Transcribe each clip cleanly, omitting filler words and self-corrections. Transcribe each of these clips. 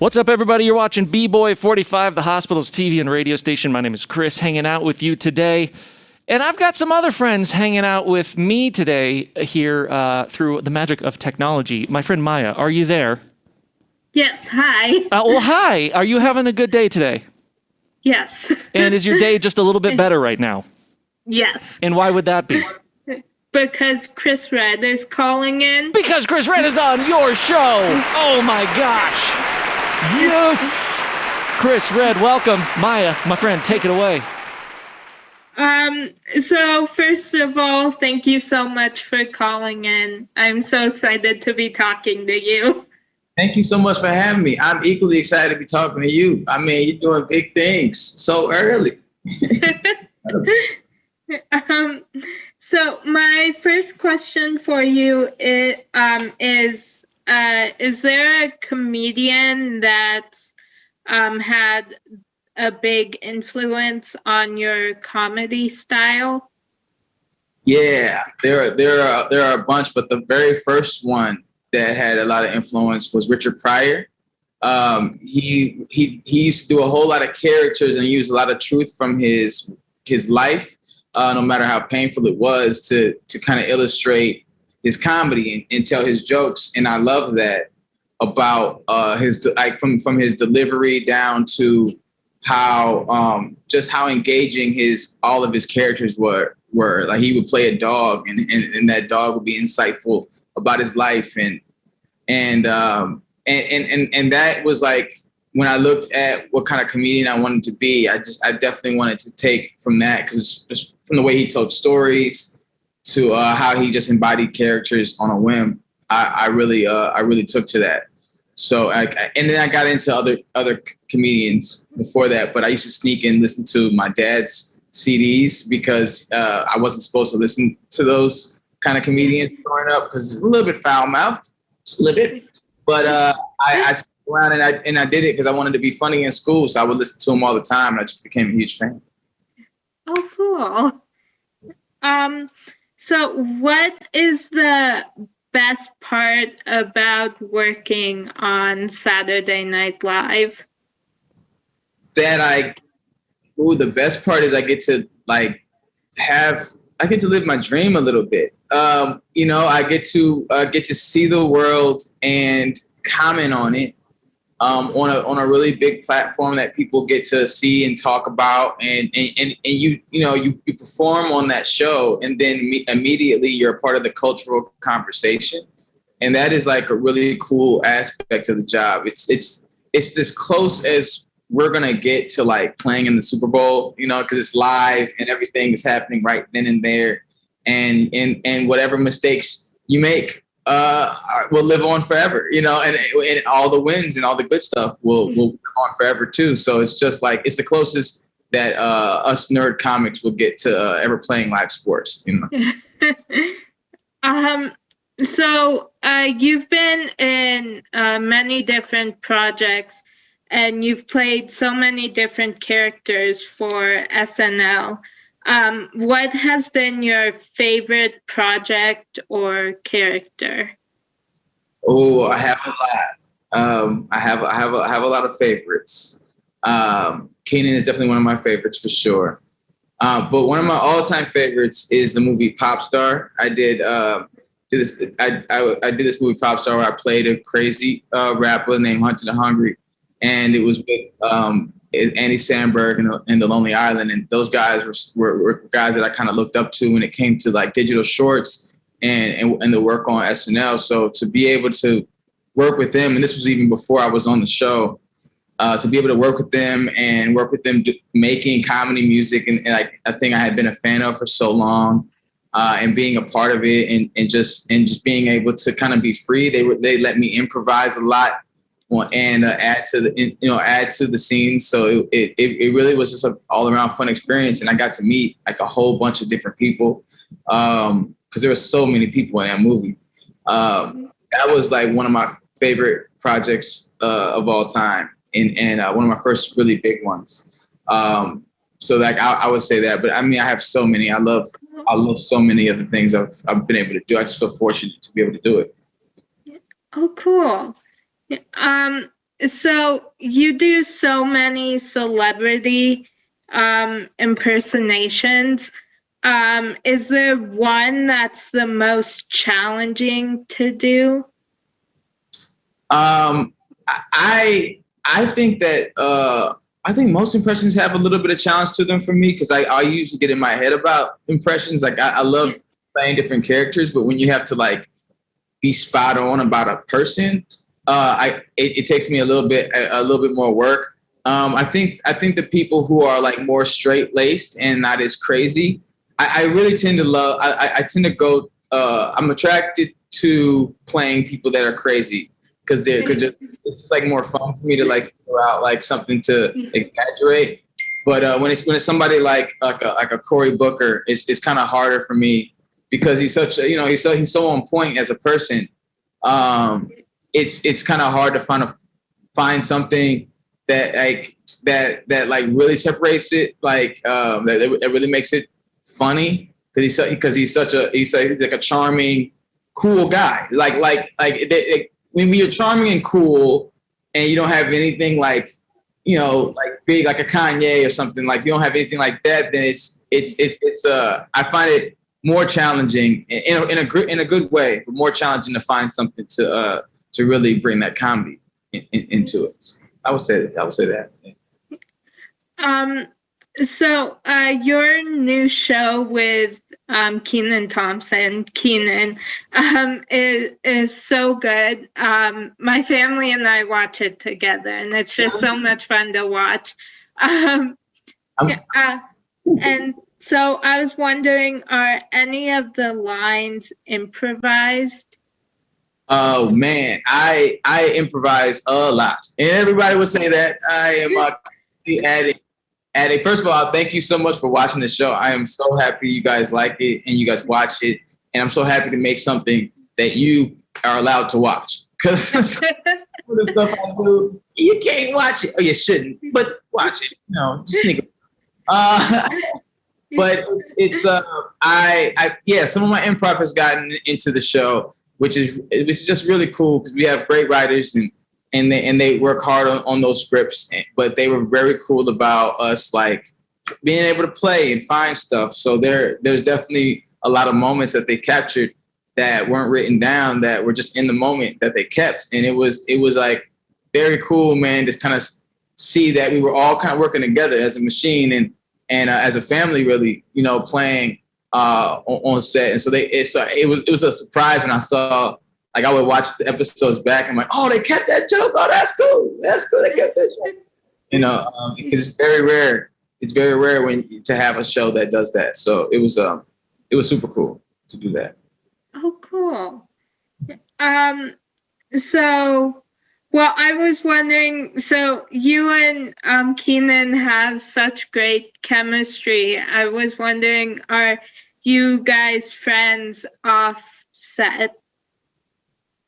What's up, everybody? You're watching B-Boy 45, the hospital's TV and radio station. My name is Chris, hanging out with you today. And I've got some other friends hanging out with me today here through the magic of technology. My friend Maya, are you there? Yes, hi. Well, hi. Are you having a good day today? Yes. And is your day just a little bit better right now? Yes. And why would that be? Because Chris Red is calling in. Because Chris Red is on your show! Oh my gosh! Yes! Chris Red, welcome. Maya, my friend, take it away. So first of all, thank you so much for calling in. I'm so excited to be talking to you. Thank you so much for having me. I'm equally excited to be talking to you. I mean, you're doing big things so early. So my first question for you is there a comedian that had a big influence on your comedy style? Yeah, there are a bunch, but the very first one that had a lot of influence was Richard Pryor. He used to do a whole lot of characters and use a lot of truth from his life, no matter how painful it was, to kind of illustrate his comedy and tell his jokes. And I love that about his, like, from his delivery down to how just how engaging all of his characters were. Like, he would play a dog, and that dog would be insightful about his life, and that was like, when I looked at what kind of comedian I wanted to be, I definitely wanted to take from that, because just from the way he told stories to how he just embodied characters on a whim. I really took to that. So and then I got into other comedians before that, but I used to sneak and listen to my dad's CDs because I wasn't supposed to listen to those kind of comedians growing up because it's a little bit foul-mouthed, just a little bit. But I stuck around and I did it because I wanted to be funny in school, so I would listen to them all the time, and I just became a huge fan. Oh, cool. So what is the best part about working on Saturday Night Live? The best part is I get to live my dream a little bit. I get to see the world and comment on it on a really big platform that people get to see and talk about, and you perform on that show, and then immediately you're a part of the cultural conversation, and that is like a really cool aspect of the job. It's as close as we're gonna get to like playing in the Super Bowl, because it's live and everything is happening right then and there, and whatever mistakes you make will live on forever, and all the wins and all the good stuff will live on forever too. So it's just like, it's the closest that us nerd comics will get to ever playing live sports. So you've been in many different projects, and you've played so many different characters for SNL. What has been your favorite project or character? Oh, I have a lot. I have a lot of favorites. Kenan is definitely one of my favorites for sure. But one of my all-time favorites is the movie Pop Star. I did this movie Pop Star where I played a crazy rapper named Hunter the Hungry, and it was with Andy Samberg and the Lonely Island, and those guys were guys that I kind of looked up to when it came to like digital shorts and the work on SNL. So to be able to work with them, and this was even before I was on the show, to be able to work with them making comedy music, and like a thing I had been a fan of for so long, and being a part of it, and just being able to kind of be free. They let me improvise a lot and add to the scenes. So it really was just an all around fun experience, and I got to meet like a whole bunch of different people because there were so many people in that movie. That was like one of my favorite projects of all time, and one of my first really big ones. So like I would say that, but I mean, I have so many. I love so many of the things I've been able to do. I just feel fortunate to be able to do it. Oh, cool. So you do so many celebrity impersonations. Is there one that's the most challenging to do? I think that I think most impressions have a little bit of challenge to them for me because I usually get in my head about impressions. Like I love playing different characters, but when you have to like be spot on about a person, it takes me a little bit more work. I think the people who are like more straight laced and not as crazy, I really tend to love. I tend to go. I'm attracted to playing people that are crazy because it's just like more fun for me to like throw out like something to exaggerate. But when it's somebody like a Cory Booker, it's kind of harder for me because he's such a, he's so on point as a person. It's kind of hard to find something that like really separates it, like that really makes it funny because he's like a charming, cool guy. Like when you're charming and cool and you don't have anything like like big like a Kanye or something, like you don't have anything like that, then it's I find it more challenging in a good way, but more challenging to find something to really bring that comedy into it. So I would say that. So your new show with Kenan Thompson, Kenan, is so good. My family and I watch it together, and it's just so much fun to watch. And so I was wondering, are any of the lines improvised? Oh man, I improvise a lot, and everybody would say that I am adding. First of all, thank you so much for watching the show. I am so happy you guys like it and you guys watch it, and I'm so happy to make something that you are allowed to watch. Because the stuff I do, you can't watch it. Oh, you shouldn't, but watch it. No, just think. But it's some of my improv has gotten into the show, which is just really cool because we have great writers and they work hard on those scripts, but they were very cool about us like being able to play and find stuff. So there's definitely a lot of moments that they captured that weren't written down, that were just in the moment that they kept, and it was like very cool, man, to kind of see that we were all kind of working together as a machine and as a family, really, playing on set. And so it was a surprise when I saw. Like I would watch the episodes back and I'm like, oh, they kept that joke. Oh, that's cool. That's cool. They kept that joke. Because it's very rare. It's very rare to have a show that does that. So it was super cool to do that. Oh, cool. So, well, I was wondering, so you and Kenan have such great chemistry. I was wondering, are you guys friends off set?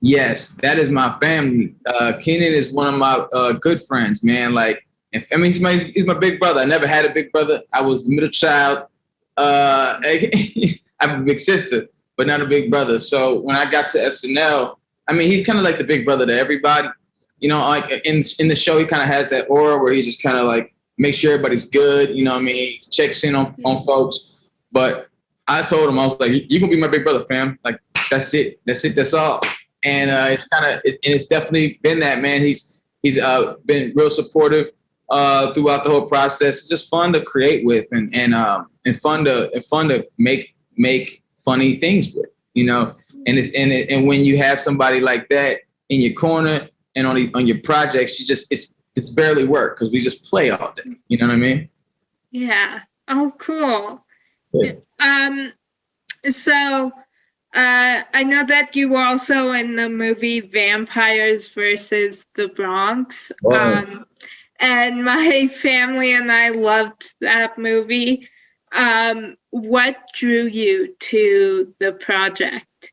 Yes, that is my family. Kenan is one of my good friends, man. Like, he's my big brother. I never had a big brother. I was the middle child. I have a big sister, but not a big brother. So when I got to SNL, he's kind of like the big brother to everybody. Like in the show, he kind of has that aura where he just kind of like makes sure everybody's good. He checks in on folks. But I told him, I was like, "You're gonna be my big brother, fam. Like, that's it. That's all." And it's definitely been that, man. He's been real supportive throughout the whole process. It's just fun to create with and fun to make funny things with, And when you have somebody like that in your corner and on your projects, it's barely work because we just play all day. You know what I mean? Yeah. Oh, cool. Yeah. So. I know that you were also in the movie Vampires versus the Bronx. And my family and I loved that movie. What drew you to the project?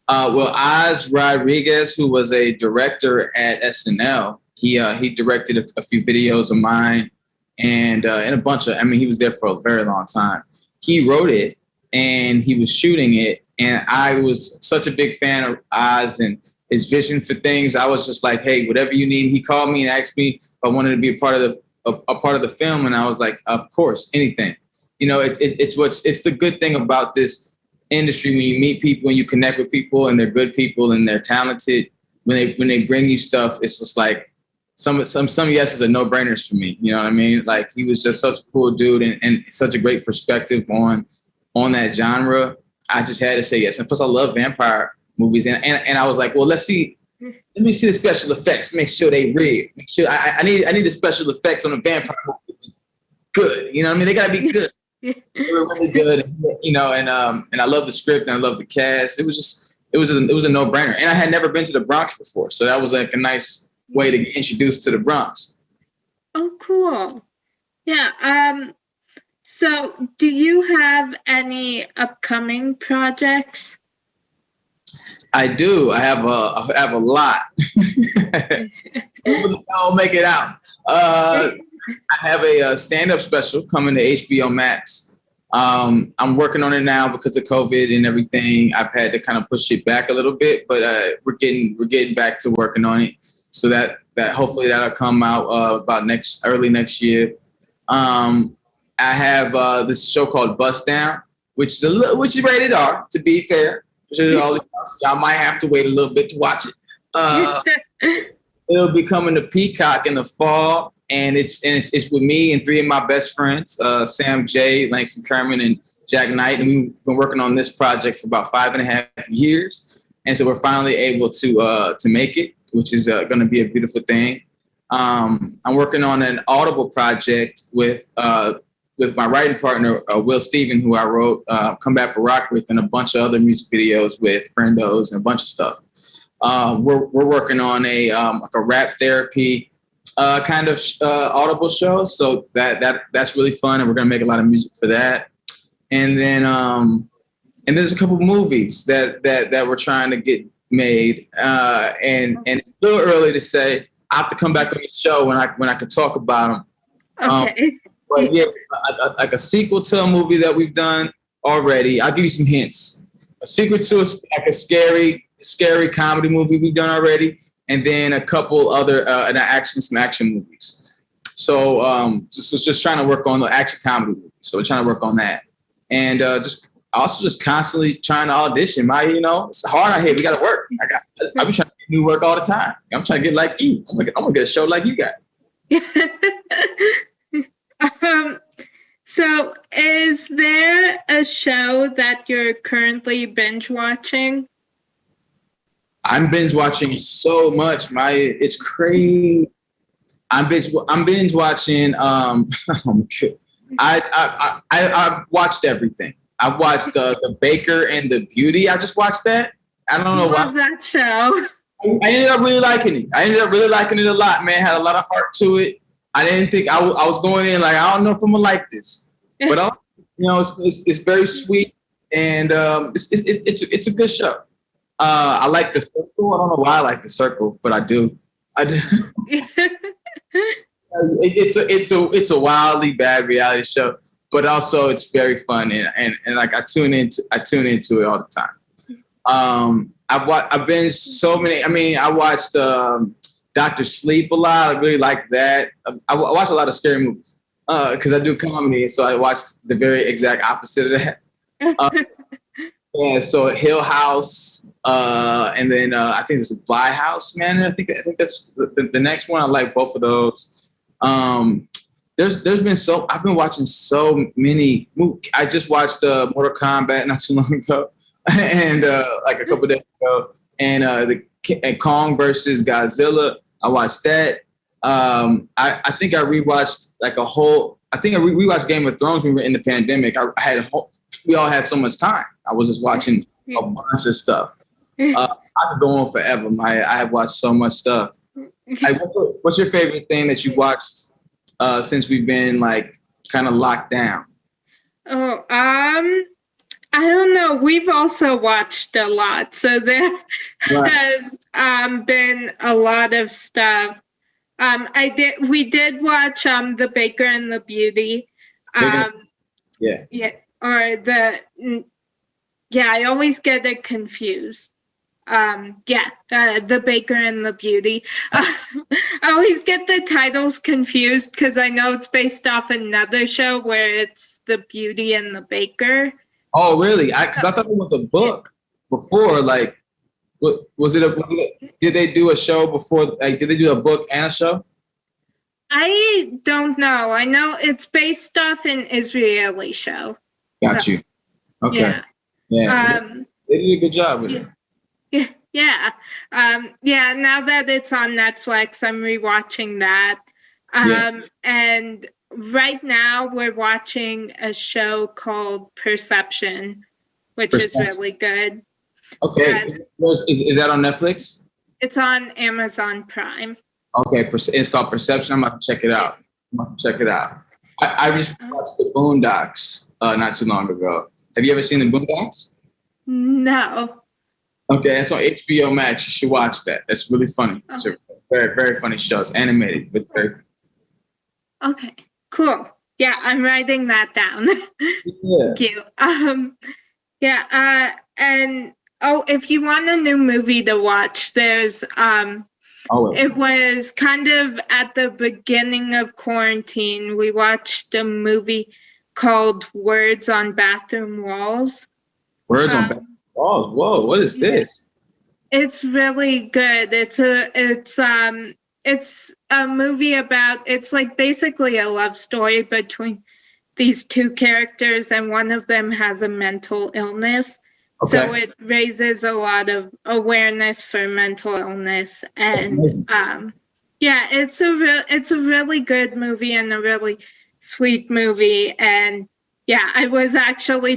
Well, Oz Rodriguez, who was a director at SNL, he directed a few videos of mine and a bunch of, he was there for a very long time. He wrote it and he was shooting it. And I was such a big fan of Oz and his vision for things. I was just like, hey, whatever you need. He called me and asked me if I wanted to be a part of the film, and I was like, of course, anything. It's the good thing about this industry when you meet people and you connect with people and they're good people and they're talented. When they bring you stuff, it's just like some yeses are no-brainers for me. You know what I mean? Like, he was just such a cool dude and such a great perspective on that genre. I just had to say yes. And plus, I love vampire movies, and I was like, well, let me see the special effects. Make sure they real. Make sure I need the special effects on the vampire movie. Good, you know what I mean? They gotta be good. They were really good, and I love the script and I love the cast. It was a no-brainer, and I had never been to the Bronx before, so that was like a nice way to get introduced to the Bronx. Oh, cool. Yeah. So, do you have any upcoming projects? I do. I have a lot. I'll make it out. I have a stand-up special coming to HBO Max. I'm working on it now because of COVID and everything. I've had to kind of push it back a little bit, but we're getting back to working on it. So that hopefully that'll come out about early next year. I have this show called Bust Down, which is rated R, to be fair. Y'all might have to wait a little bit to watch it. It'll be coming to Peacock in the fall, and it's with me and three of my best friends, Sam J, Langston Kerman, and Jack Knight, and we've been working on this project for about 5.5 years, and so we're finally able to make it, which is going to be a beautiful thing. I'm working on an Audible project with my writing partner, Will Steven, who I wrote Come Back for Rock with, and a bunch of other music videos with Friendos and a bunch of stuff. We're working on a rap therapy kind of Audible show, so that's really fun, and we're gonna make a lot of music for that. And then there's a couple movies that we're trying to get made, and it's a little early to say. I have to come back on the show when I can talk about them. Okay. But yeah, like a sequel to a movie that we've done already. I'll give you some hints. A sequel to a scary comedy movie we've done already, and then a couple other some action movies. So just trying to work on the action comedy movies. So we're trying to work on that, and just constantly trying to audition. It's hard out here. We got to work. I be trying to get new work all the time. I'm trying to get like you. I'm gonna get a show like you got. So is there a show that you're currently binge watching? I'm binge watching so much. It's crazy. I'm binge watching. I've watched everything. I watched The Baker and the Beauty. I just watched that. I don't know why. Love that show. I ended up really liking it. A lot, man. Had a lot of heart to it. I didn't think I was going in like, I don't know if I'm gonna like this, but it's very sweet, and it's a good show. I like The Circle. I don't know why I like The Circle, but I do. It's a wildly bad reality show, but also it's very fun, and like I tune into it all the time. I've been so many. I mean, I watched Dr. Sleep a lot. I really like that. I watch a lot of scary movies because I do comedy, so I watched the very exact opposite of that. Yeah, so Hill House, and then I think it was Bly House Manor. I think that's the next one. I like both of those. I've been watching so many movies. I just watched Mortal Kombat not too long ago, and like a couple days ago, and Kong versus Godzilla. I watched that. I think I rewatched rewatched Game of Thrones when we were in the pandemic. We all had so much time. I was just watching a bunch of stuff. I could go on forever. I have watched so much stuff. What's your favorite thing that you watched since we've been like kind of locked down? Oh, I don't know. We've also watched a lot, so there has been a lot of stuff. We did watch The Baker and the Beauty. I always get it confused. The Baker and the Beauty. I always get the titles confused because I know it's based off another show where it's The Beauty and the Baker. Oh, really? Because I thought it was a book before. Like, did they do a show before? Like, did they do a book and a show? I don't know. I know it's based off an Israeli show. Got you. Okay. Yeah. They did a good job with it. Yeah. Now that it's on Netflix, I'm rewatching that. And right now we're watching a show called Perception, which is really good. Okay. Is that on Netflix? It's on Amazon Prime. Okay. It's called Perception. I'm about to check it out. I just watched the Boondocks not too long ago. Have you ever seen the Boondocks? No. Okay, it's on HBO Max. You should watch that. That's really funny. It's a very, very funny show. It's animated, but very. Okay, cool. Yeah, I'm writing that down. Thank you. And if you want a new movie to watch, there's it was kind of at the beginning of quarantine. We watched a movie called Words on Bathroom Walls. Words on Bathroom Walls. Whoa! What is this? It's really good. It's a movie about. It's like basically a love story between these two characters, and one of them has a mental illness. Okay. So it raises a lot of awareness for mental illness, and it's a really good movie and a really sweet movie. And I was actually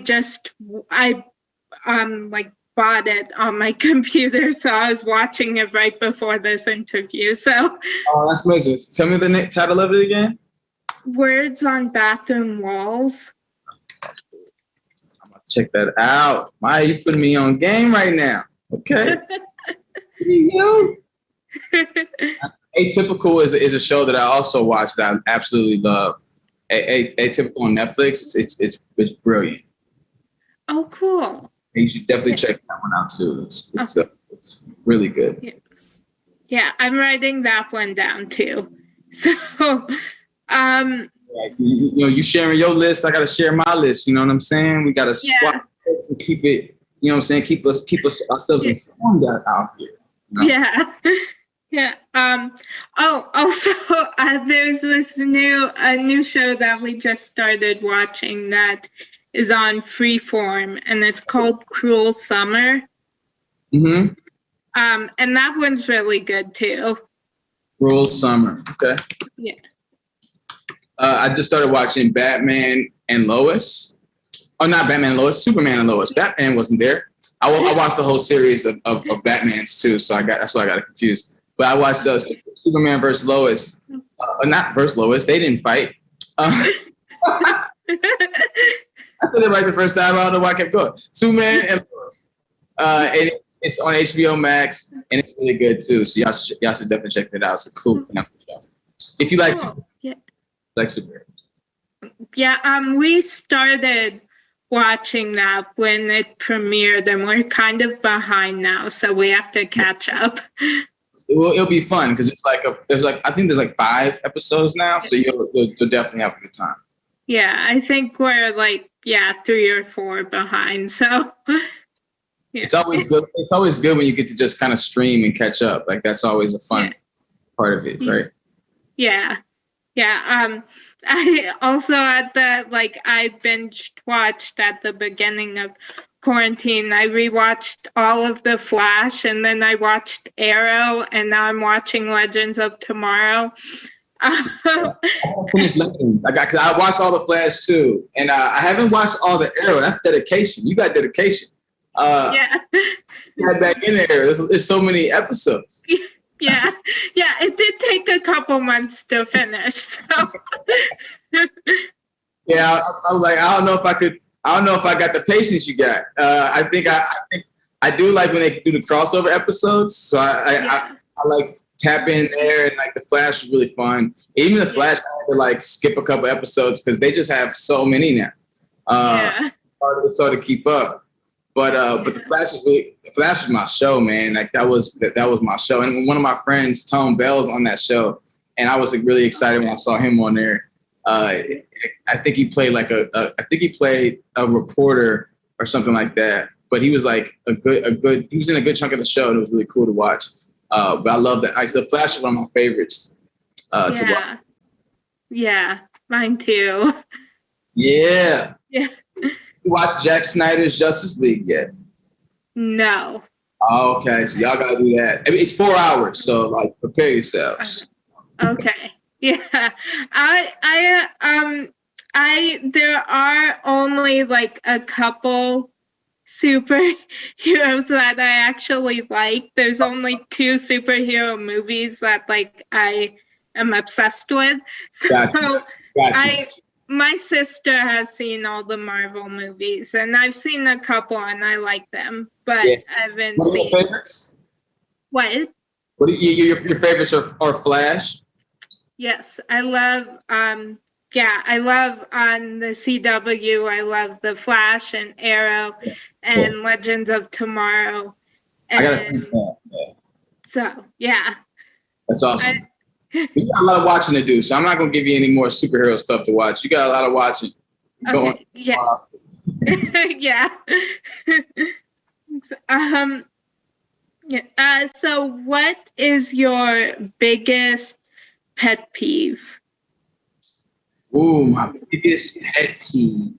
bought it on my computer, so I was watching it right before this interview. So that's amazing. Tell me the title of it again. Words on Bathroom Walls. Check that out. Maya, you putting me on game right now. Okay. Atypical is a show that I also watch that I absolutely love. Atypical on Netflix. It's brilliant. Oh, cool. You should definitely check that one out too. It's really good. Yeah, I'm writing that one down too. So, you sharing your list, I gotta share my list. You know what I'm saying? We gotta swap and keep it. You know what I'm saying? Keep ourselves informed out here. You know? Yeah. Also, there's this new show that we just started watching that is on Freeform, and it's called Cruel Summer. Mm-hmm. And that one's really good too. Cruel Summer. Okay. Yeah. I just started watching Batman and Lois. Oh, not Batman and Lois, Superman and Lois. Batman wasn't there. I watched the whole series of Batmans too, so that's why I got confused. But I watched Superman versus Lois. Not versus Lois. They didn't fight. I said it right the first time. I don't know why I kept going. Superman and Lois. And it's on HBO Max, and it's really good too. So y'all should definitely check it out. It's a cool show. If you like. Like superheroes. Yeah, we started watching that when it premiered, and we're kind of behind now, so we have to catch up. It'll be fun because I think there's 5 episodes now, so you'll definitely have a good time. Yeah, I think we're 3 or 4 behind. So it's always good. It's always good when you get to just kind of stream and catch up. Like that's always a fun part of it, right? Yeah. Yeah. I also I binge watched at the beginning of quarantine. I rewatched all of The Flash, and then I watched Arrow, and now I'm watching Legends of Tomorrow. I finished Legends. I watched all The Flash too, and I haven't watched all the Arrow. That's dedication. You got dedication. Got back in there. There's so many episodes. Yeah, it did take a couple months to finish. So. Yeah, I was like, I don't know if I got the patience you got. I think I do like when they do the crossover episodes. So I like tap in there, and The Flash was really fun. Even The Flash, I had to skip a couple episodes because they just have so many now. It's hard to keep up. But the Flash was my show, man. Like that was my show. And one of my friends, Tone Bell's on that show, and I was like, really excited when I saw him on there. I think he played a reporter or something like that. But he was like he was in a good chunk of the show, and it was really cool to watch. But I love that. The Flash is one of my favorites to watch. Yeah, mine too. Yeah. Yeah. You watch Zack Snyder's Justice League yet? No. Oh, okay, so y'all gotta do that. I mean, it's 4 hours, so like prepare yourselves. Okay. Yeah. There are only like a couple superheroes that I actually like. There's only 2 superhero movies that like I am obsessed with. So Gotcha. My sister has seen all the Marvel movies, and I've seen a couple, and I like them, but I haven't What are seen. your favorites? What? What are your favorites are Flash? Yes, I love. I love on the CW. I love the Flash and Arrow, and Legends of Tomorrow. And I gotta think that. Yeah. So yeah. That's awesome. You got a lot of watching to do, so I'm not gonna give you any more superhero stuff to watch. You got a lot of watching. Okay. Yeah. Yeah. Yeah. So, what is your biggest pet peeve? Ooh, my biggest pet peeve.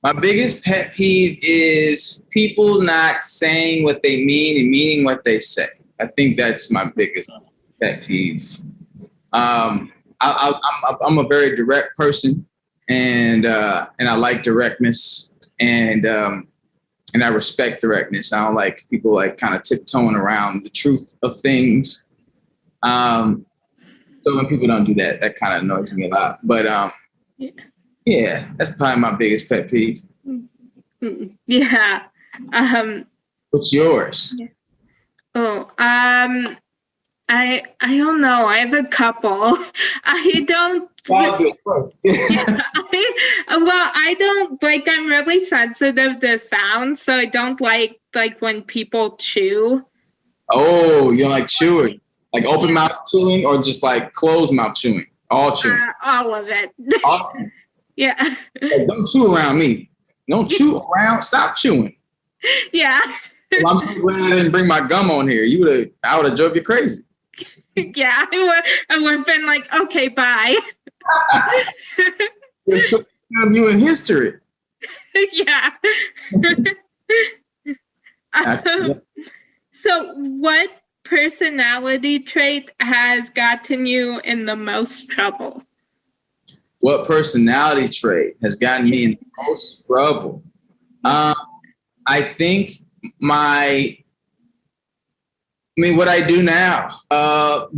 My biggest pet peeve is people not saying what they mean and meaning what they say. I think that's my biggest pet peeve. I'm a very direct person, and I like directness, and I respect directness. I don't like people like kind of tiptoeing around the truth of things. So when people don't do that, that kind of annoys me a lot. But yeah, that's probably my biggest pet peeve. Yeah. What's yours? Oh, I don't know. I have a couple. I don't. I don't like. I'm really sensitive to sound, so I don't like when people chew. Oh, you don't like chewing? Like open mouth chewing, or just like closed mouth chewing? All chewing. All of it. Yeah. Like, don't chew around me. Don't chew around. Stop chewing. Yeah. Well, I'm so glad I didn't bring my gum on here. I would have drove you crazy. Yeah, I would have been like, okay, bye. You in history. Yeah. So what personality trait has gotten you in the most trouble? What personality trait has gotten me in the most trouble? I think what I do now. I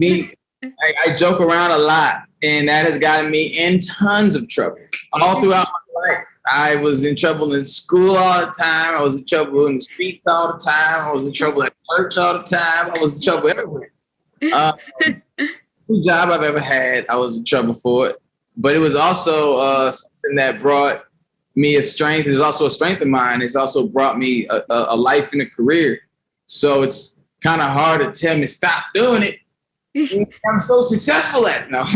joke around a lot, and that has gotten me in tons of trouble all throughout my life. I was in trouble in school all the time. I was in trouble in the streets all the time. I was in trouble at church all the time. I was in trouble everywhere. Every job I've ever had, I was in trouble for it. But it was also something that brought me a strength. It's also a strength of mine. It's also brought me a life and a career. So it's kind of hard to tell me stop doing it. I'm so successful at it now.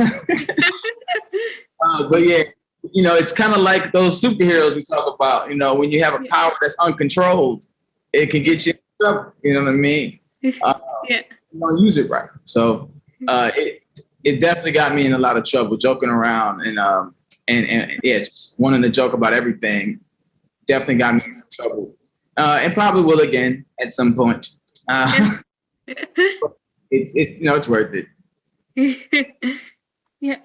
But yeah, it's kind of like those superheroes we talk about. When you have a power that's uncontrolled, it can get you in trouble. You know what I mean? You don't use it right. So it definitely got me in a lot of trouble, joking around and just wanting to joke about everything. Definitely got me in some trouble, and probably will again at some point. It's worth it. Yeah.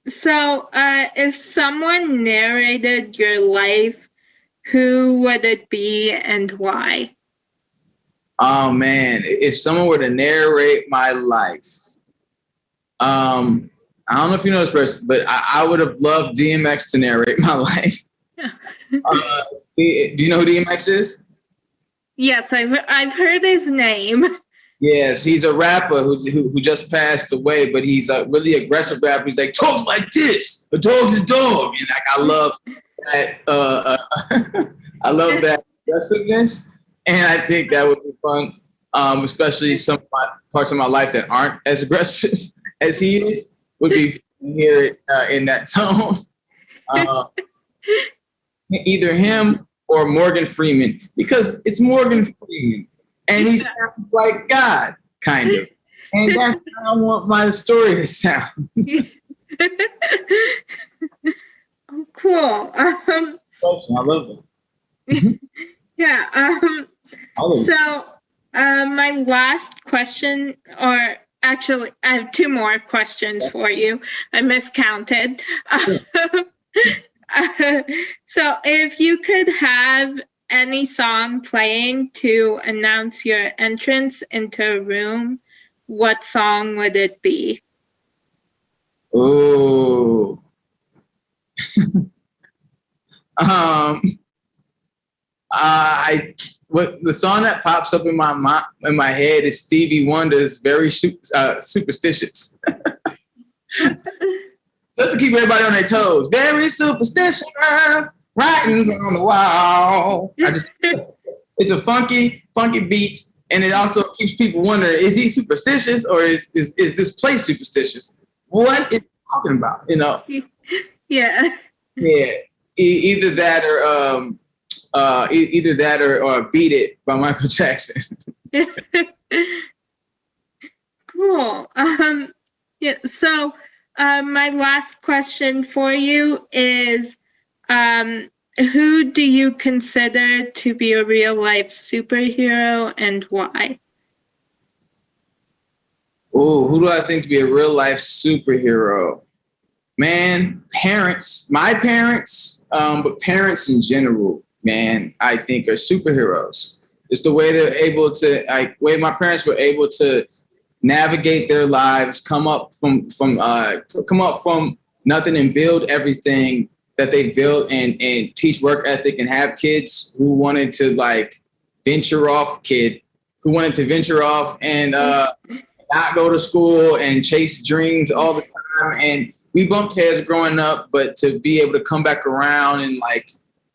So, if someone narrated your life, who would it be and why? Oh man, if someone were to narrate my life, I don't know if you know this person, but I would have loved DMX to narrate my life. Do you know who DMX is? Yes, I've heard his name. Yes, he's a rapper who just passed away, but he's a really aggressive rapper. He's like, talks like this, a dog's a dog. And I love that I love that aggressiveness, and I think that would be fun, especially some of my parts of my life that aren't as aggressive as he is. Would be fun to hear it in that tone. Either him or Morgan Freeman, because it's Morgan Freeman, and he sounds like God, kind of. And that's how I want my story to sound. Oh, cool. I love it. Yeah. So my last question, or actually, I have two more questions for you. I miscounted. So if you could have any song playing to announce your entrance into a room, what song would it be? Oh. The song that pops up in my head is Stevie Wonder's "Very Superstitious." Just to keep everybody on their toes. Very superstitious, writings on the wall. It's a funky beat, and it also keeps people wondering: is he superstitious, or is this place superstitious? What is he talking about? You know? Yeah. Yeah. Either that or "Beat It" by Michael Jackson. Cool. Yeah. So, my last question for you is, who do you consider to be a real life superhero and why? Oh, who do I think to be a real life superhero? Man, parents, my parents, but parents in general, man, I think are superheroes. It's the way they're able to, way my parents were able to navigate their lives, come up from nothing and build everything that they built, and teach work ethic, and have kids who wanted to venture off and not go to school and chase dreams all the time. And we bumped heads growing up, but to be able to come back around and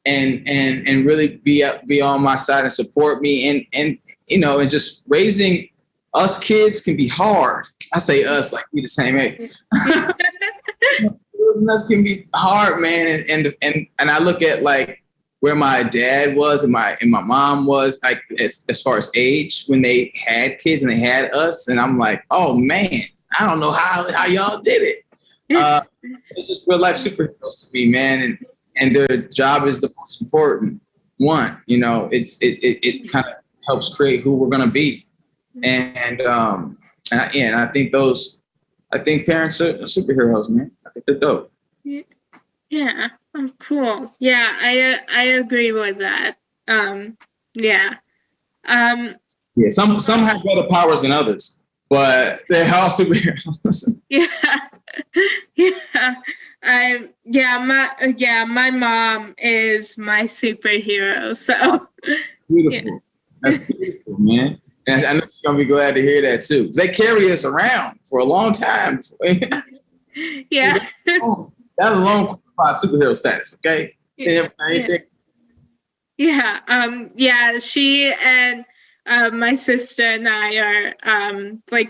and really be on my side and support me, and just raising us kids can be hard. I say us like we the same age. Us can be hard, man. And I look at where my dad was and my mom was, as far as age, when they had kids and they had us, and I'm like, oh man, I don't know how y'all did it. They're just real life superheroes to me, man, and their job is the most important one. It kind of helps create who we're gonna be, and I think parents are superheroes, man. I think they're dope. Yeah. Oh, cool. Yeah, I agree with that. Yeah. Yeah. Some have better powers than others, but they're all superheroes. Yeah. My mom is my superhero. So beautiful. Yeah. That's beautiful, man. And I know she's gonna be glad to hear that too. They carry us around for a long time. Yeah. That alone qualifies superhero status, okay? Yeah. She and my sister and I are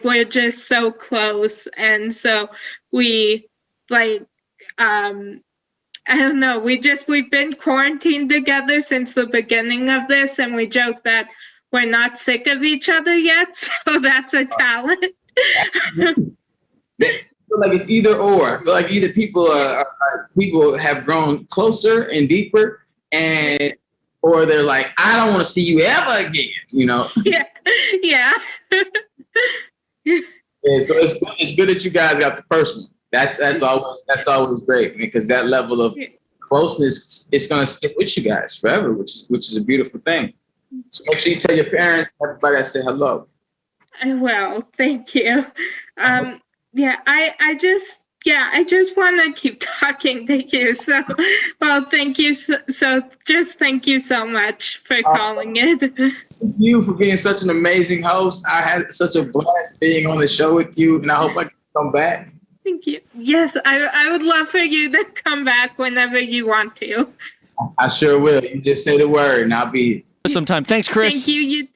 we're just so close, and so we I don't know, we've been quarantined together since the beginning of this, and we joke that we're not sick of each other yet, so that's a talent. I feel like it's either or. I feel like either people have grown closer and deeper, or they're like, I don't want to see you ever again. Yeah. Yeah. So it's good that you guys got the first one. That's always great, because that level of closeness is gonna stick with you guys forever, which is a beautiful thing. So make sure you tell your parents, everybody, I say hello. I will. Thank you. I just want to keep talking to you. So, well, thank you. Thank you so much for calling it. Thank you for being such an amazing host. I had such a blast being on the show with you, and I hope I can come back. Thank you. Yes, I would love for you to come back whenever you want to. I sure will. You just say the word and I'll be Sometime. Thanks, Chris. Thank you. You